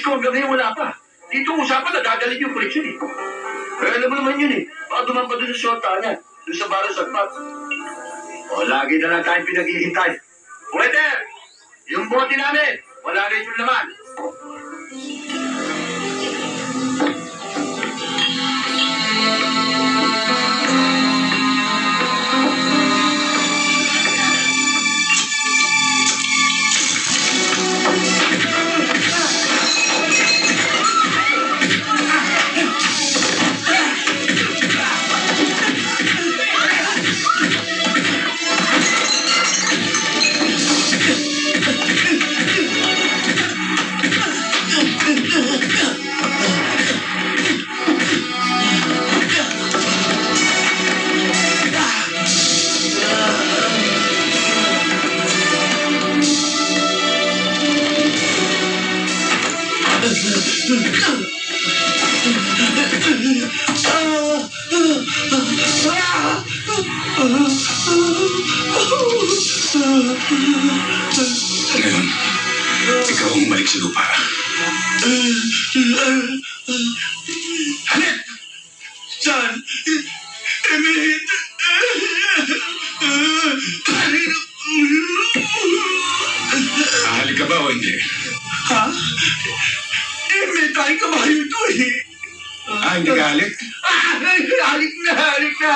So hanggang ngayon wala pa. Dito usapan na gagaling yung koleksyon eh. Pero alam mo naman yun eh. Baka duman pa doon sa shota niya. Doon sa baro sa pat. O lagi na lang tayong pinaghihintay. Waiter! Yung bote namin, wala rin yung laman. Ngayon, ikaw ang umalik sa lupa. Halit! Saan? Emit! Halit! Ahalik ka ba o hindi? Ha? Emit, tayo kabayo ito eh! Hindi ka halik? Halik na! Halik na!